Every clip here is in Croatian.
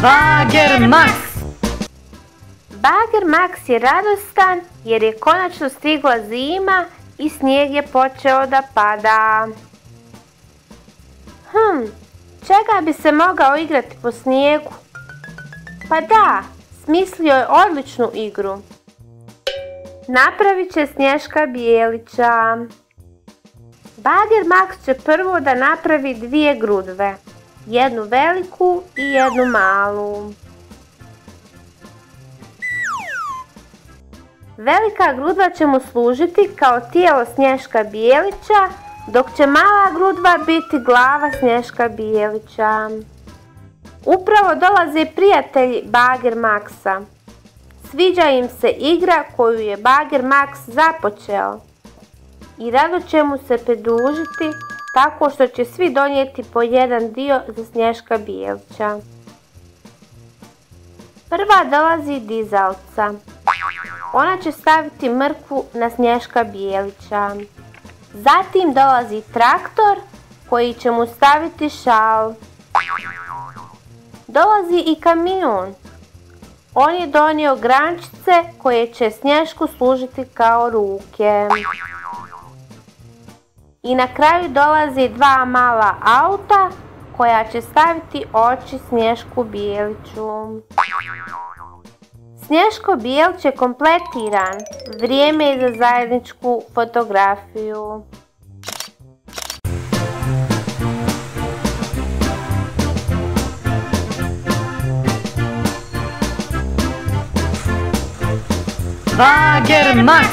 Bager Max. Bager Max je radostan jer je konačno stigla zima i snijeg je počeo da pada. Čega bi se mogao igrati po snijegu? Pa da, smislio je odličnu igru. Napravit će Snješka Bijelića. Bager Max će prvo da napravi dvije grudve. Jednu veliku i jednu malu. Velika grudva će mu služiti kao tijelo Snješka Bijelića, dok će mala grudva biti glava Snješka Bijelića. Upravo dolaze prijatelji Bager Maxa. Sviđa im se igra koju je Bager Max započeo i rado će mu se pridružiti tako što će svi donijeti po jedan dio za Snješka Bijelića. Prva dolazi dizalica. Ona će staviti mrkvu na Snješka Bijelića. Zatim dolazi traktor koji će mu staviti šal. Dolazi i kamion. On je donio grančice koje će Snješku služiti kao ruke. I na kraju dolazi dva mala auta koja će staviti oči Snješku Bijeliću. Snješko Bijelić je kompletiran. Vrijeme je za zajedničku fotografiju. Bager Max.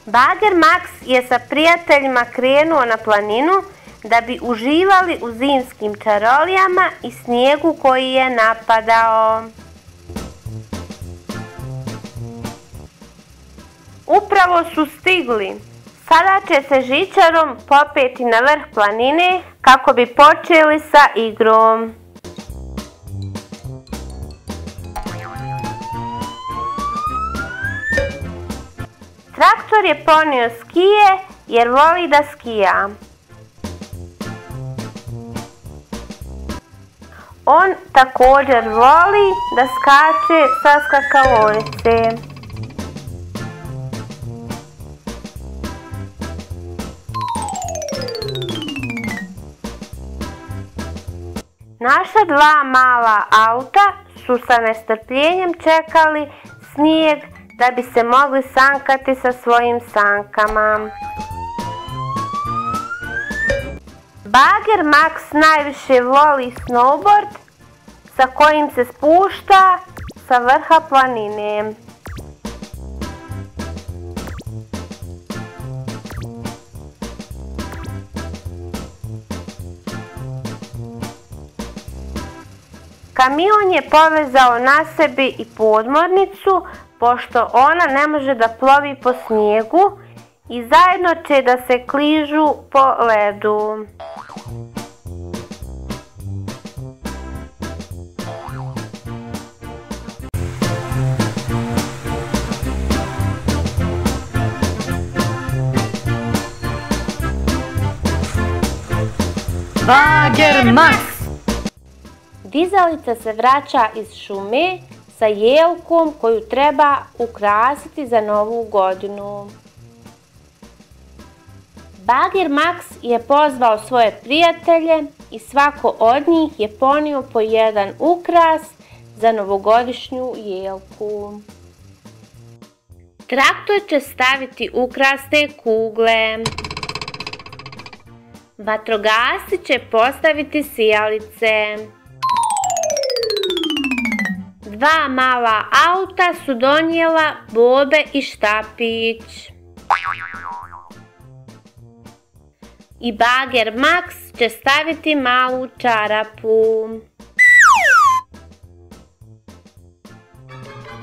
Bager Max je sa prijateljima krenuo na planinu da bi uživali u zimskim čarolijama i snijegu koji je napadao. Upravo su stigli. Sada će se žičarom popeti na vrh planine kako bi počeli sa igrom. Traktor je ponio skije jer voli da skija. On također voli da skače sa skakalovice. Naša dva mala auta su sa nestrpljenjem čekali snijeg da bi se mogli sankati sa svojim sankama. Bager Max najviše voli snowboard sa kojim se spušta sa vrha planine. Kamion je povezao na sebi i podmornicu, pošto ona ne može da plovi po snijegu i zajedno će da se kližu po ledu. Bager Max. Dizalica se vraća iz šume sa jelkom koju treba ukrasiti za Novu godinu. Bager Max je pozvao svoje prijatelje i svako od njih je ponio po jedan ukras za novogodišnju jelku. Traktor će staviti ukrasne kugle. Vatrogasci će postaviti sijalice. Dva mala auta su donijela bobe i štapić. I Bager Max će staviti malu čarapu.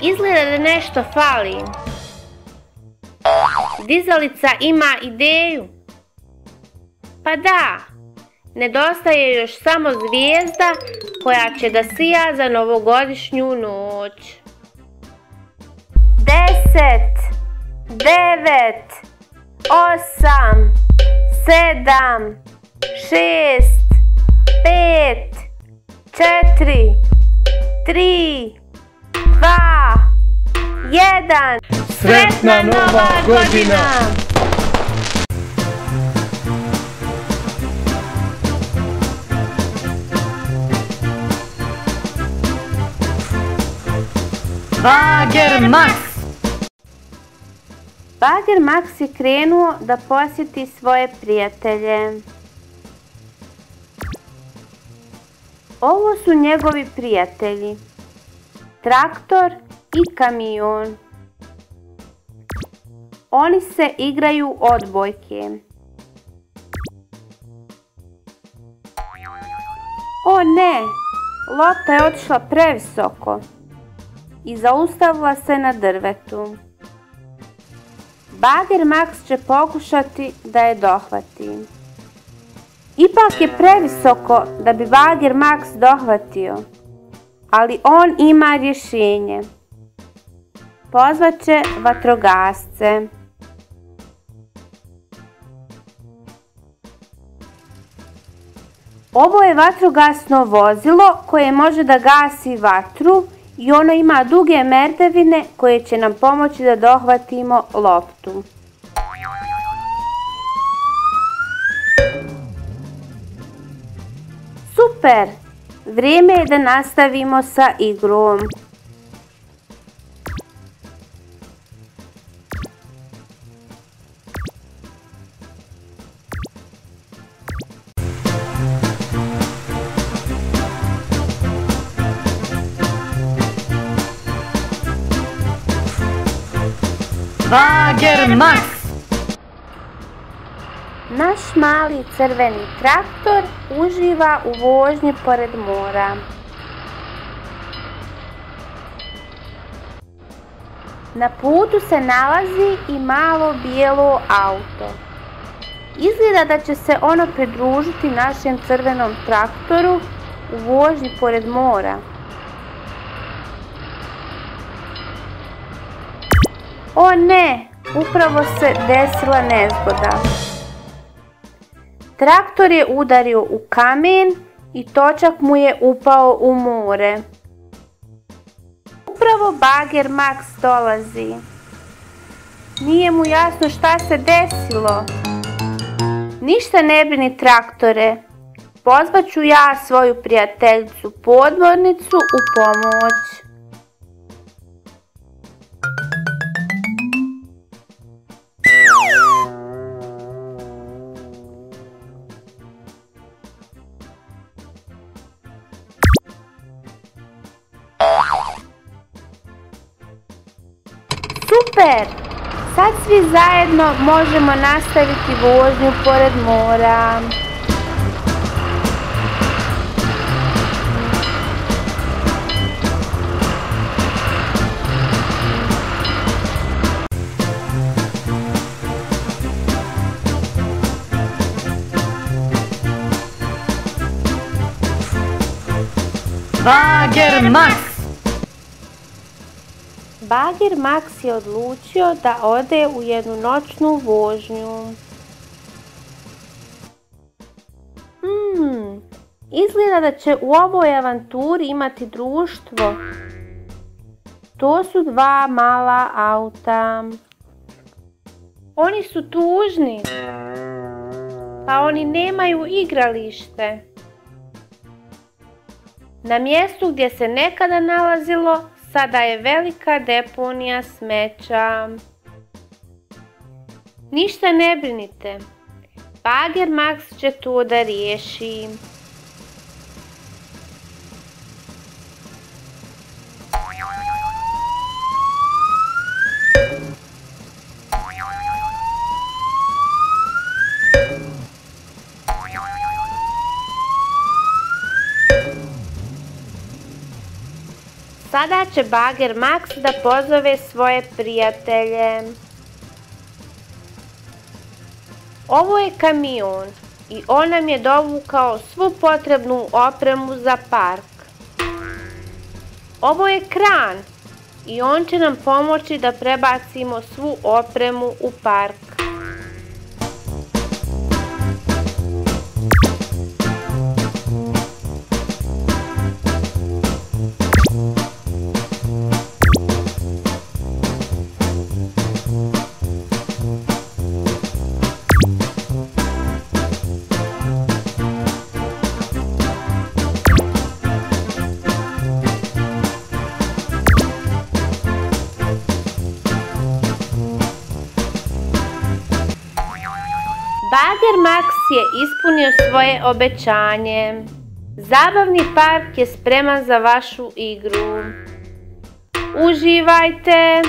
Izgleda da nešto fali. Dizalica ima ideju. Pa da, nedostaje još samo zvijezda koja će da sija za novogodišnju noć. 10, 9, 8, 7, 6, 5, 4, 3, 2, 1. Sretna Nova godina! Bager Max! Bager Max je krenuo da posjeti svoje prijatelje. Ovo su njegovi prijatelji. Traktor i kamion. Oni se igraju odbojke. O ne! Lopta je otišla previsoko i zaustavila se na drvetu. Bager Max će pokušati da je dohvati. Ipak je previsoko da bi Bager Max dohvatio, ali on ima rješenje. Pozvaće vatrogasce. Ovo je vatrogasno vozilo koje može da gasi vatru i ono ima duge merdevine koje će nam pomoći da dohvatimo loptu. Super! Vrijeme je da nastavimo sa igrom. Bager Max! Naš mali crveni traktor uživa u vožnji pored mora. Na putu se nalazi i malo bijelo auto. Izgleda da će se ono pridružiti našem crvenom traktoru u vožnji pored mora. O ne, upravo se desila nezgoda. Traktor je udario u kamen i točak mu je upao u more. Upravo Bager Max dolazi. Nije mu jasno šta se desilo. Ništa ne brini traktore. Pozvaću ja svoju prijateljicu podmornicu u pomoć. Super! Sad svi zajedno možemo nastaviti vožnju pored mora. Bager Max! Bager Max je odlučio da ode u jednu noćnu vožnju. Izgleda da će u ovoj avanturi imati društvo. To su dva mala auta. Oni su tužni. Pa oni nemaju igralište. Na mjestu gdje se nekada nalazilo, sada je velika deponija smeća. Ništa ne brinite. Bager Max će to da riješi. Sada će Bager Max da pozove svoje prijatelje. Ovo je kamion i on nam je dovukao svu potrebnu opremu za park. Ovo je kran i on će nam pomoći da prebacimo svu opremu u park. Bager Max je ispunio svoje obećanje. Zabavni park je spreman za vašu igru. Uživajte!